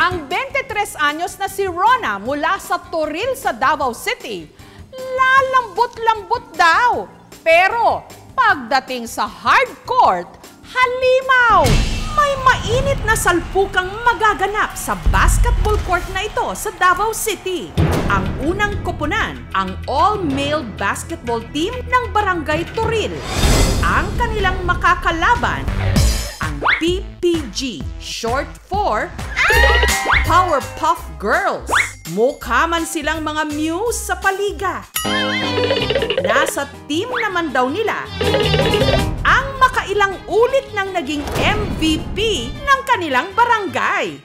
Ang 23 anyos na si Rona mula sa Toril sa Davao City, lalambot-lambot daw. Pero pagdating sa hardcourt, halimaw! May mainit na salpukang magaganap sa basketball court na ito sa Davao City. Ang unang koponan, ang all-male basketball team ng Barangay Toril. Ang kanilang makakalaban, ang PPG, short for Powerpuff Girls. Mukha man silang mga muse sa paliga. Nasa team naman daw nila ang makailang ulit ng naging MVP ng kanilang barangay.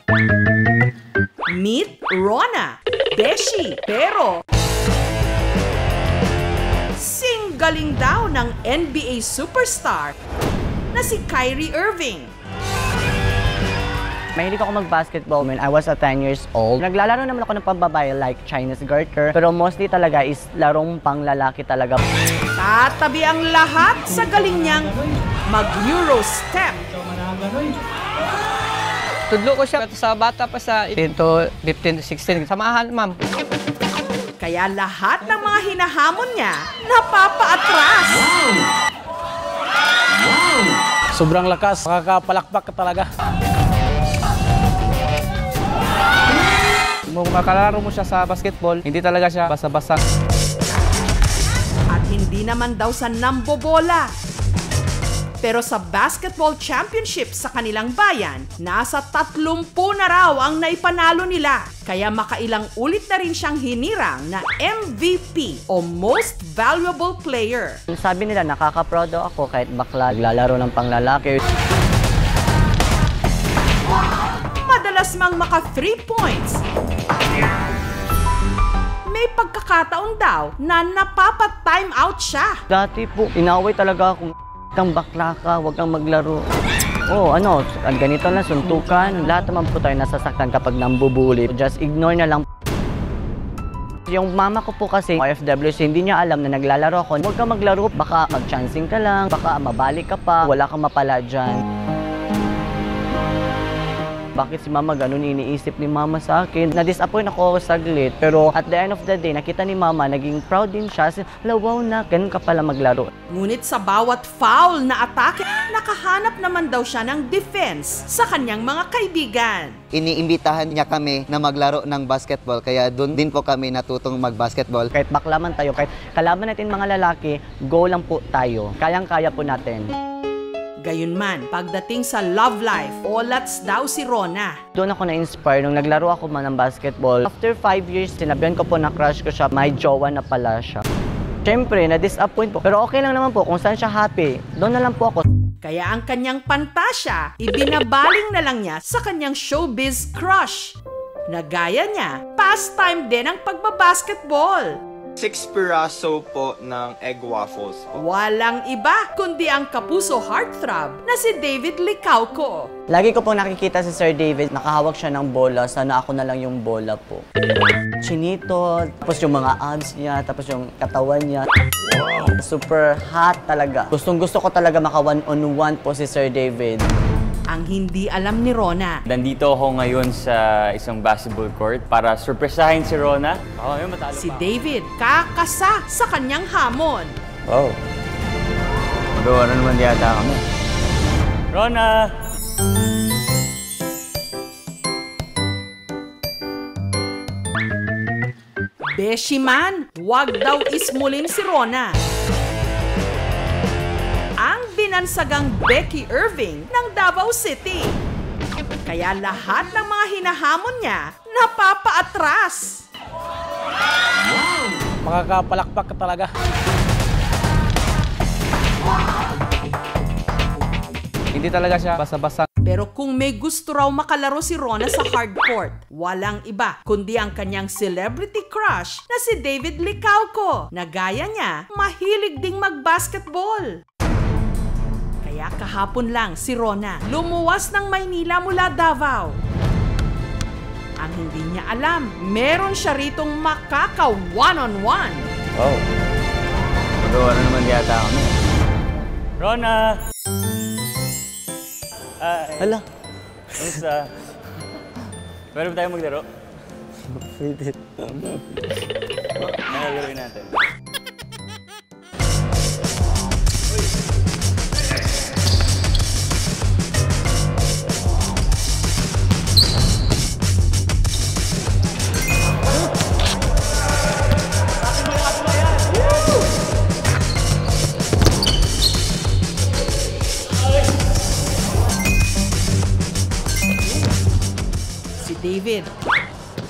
Meet Rona, Beshi, pero singgaling daw ng NBA superstar na si Kyrie Irving. Mahilig ako mag-basketball when I was 10 years old. Naglalaro naman ako ng pambabae like Chinese garter, pero mostly talaga is larong panglalaki talaga. Tatabi ang lahat sa galing niyang mag-Euro step. Tudlo ko siya sa bata pa sa 15 to 16. Samahan, ma'am. Kaya lahat ng mga hinahamon niya, napapaatras. Wow! Sobrang lakas, makakapalakpak ka talaga. Kung makalaro mo siya sa basketball, hindi talaga siya basa-basa. At hindi naman daw sa nambobola. Pero sa basketball championship sa kanilang bayan, nasa 30 na raw ang naipanalo nila. Kaya makailang ulit na rin siyang hinirang na MVP o Most Valuable Player. Sabi nila, nakaka-proud daw ako kahit bakla, naglalaro ng panglalaki. Madalas mang maka 3 points. May pagkakataon daw na napapa-time out siya. Dati po, inaway talaga akong kang bakla ka, huwag kang maglaro. Oh, ano, ganito lang, suntukan. Lahat naman po tayo nasasaktan kapag nambubuli. Just ignore na lang. Yung mama ko po kasi, OFW, hindi niya alam na naglalaro ako. Huwag kang maglaro, baka mag-chancing ka lang, baka mabalik ka pa, wala kang mapala dyan. Bakit si mama ganun iniisip ni mama sa akin? Na-disappoint ako saglit, pero at the end of the day, nakita ni mama, naging proud din siya. Wow na, ganun ka pala maglaro. Ngunit sa bawat foul na atake, nakahanap naman daw siya ng defense sa kanyang mga kaibigan. Iniimbitahan niya kami na maglaro ng basketball, kaya doon din po kami natutong mag-basketball. Kahit bakla man tayo, kahit kalaban natin mga lalaki, go lang po tayo. Kayang-kaya po natin. Gayunman, pagdating sa love life, olats daw si Rona. Doon ako na-inspire nung naglaro ako man ng basketball. After 5 years, sinabihan ko po na crush ko siya, may jowa na pala siya. Siyempre, na-disappoint po. Pero okay lang naman po, kung saan siya happy, doon na lang po ako. Kaya ang kanyang pantasya, ibinabaling na lang niya sa kanyang showbiz crush. Na gaya niya, pastime din ang pagbabasketball. 6 piraso po ng egg waffles po. Walang iba kundi ang kapuso heartthrob na si David Licauco. Lagi ko po nakikita si Sir David, nakahawak siya ng bola, sana ako na lang yung bola po. Chinito, tapos yung mga abs niya, tapos yung katawan niya. Wow. Super hot talaga. Gustong-gusto ko talaga maka one-on-one po si Sir David. Ang hindi alam ni Rona. Nandito ako ngayon sa isang basketball court para surpresahin si Rona. Si David kakasa sa kanyang hamon. Wow. Magawa na naman yata kami. Rona! Beshi man, wag daw ismulin si Rona. Ang binansagang Becky Irving ng Davao City. Kaya lahat ng mga hinahamon niya napapaatras. Makakapalakpak ka talaga. Hindi talaga siya basa-basa. Pero kung may gusto raw makalaro si Rona sa hardcourt, walang iba kundi ang kanyang celebrity crush na si David Licauco. Na gaya niya, mahilig ding mag-basketball. Kaya kahapon lang si Rona lumuwas ng Maynila mula Davao. Ang hindi niya alam, meron siya ritong makaka one-on-one. Wow. Magawa na naman yata kami. Rona! Hala. Unsa? Pwede ba tayo maglaro? Pwede. Nalaruin natin. Si David,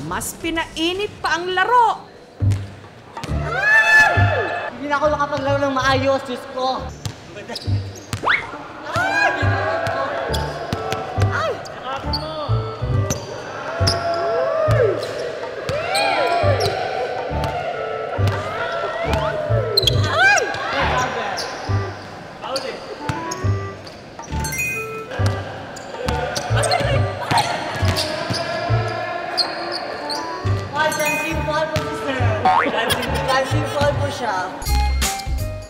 mas pinainit pa ang laro. Hindi na ako nakapaglaro ng maayos, Diyos ko. Dancing ball po siya.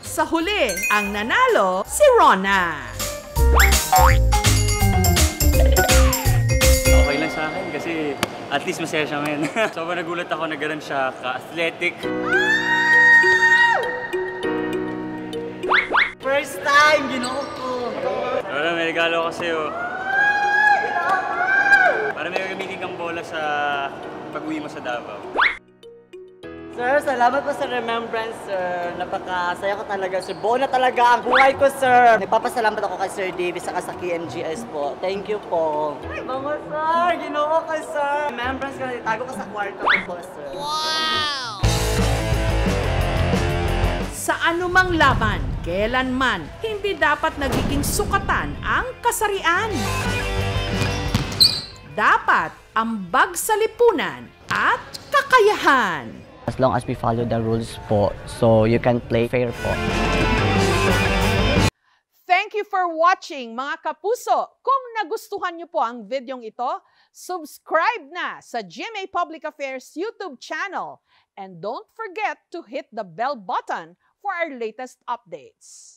Sa huli, ang nanalo si Rona. Okay lang sa akin kasi at least masaya siya ngayon. Sobrang nagulat ako na gano'n siya ka-athletic. First time, ginoo ko. Pero may regalo ako sa'yo. Para may gagamitin kang bola sa pag-uwi mo sa Davao. Sir, salamat po sa remembrance, sir. Napakasaya ko talaga, sir. Buo na talaga ang buhay ko, sir. Nagpapasalamat ako kay Sir Davis saka sa KMGS po. Thank you po. Ay, mga sir, ginoo ka, sir. Remembrance ko, itago ko sa kwarto ko po, sir. Sa anumang laban, kailanman, hindi dapat nagiging sukatan ang kasarian. Dapat ambag sa lipunan at kakayahan. As long as we follow the rules po, so you can play fair po. Thank you for watching, mga kapuso. Kung nagustuhan niyo po ang videong ito, subscribe na sa GMA Public Affairs YouTube channel. And don't forget to hit the bell button for our latest updates.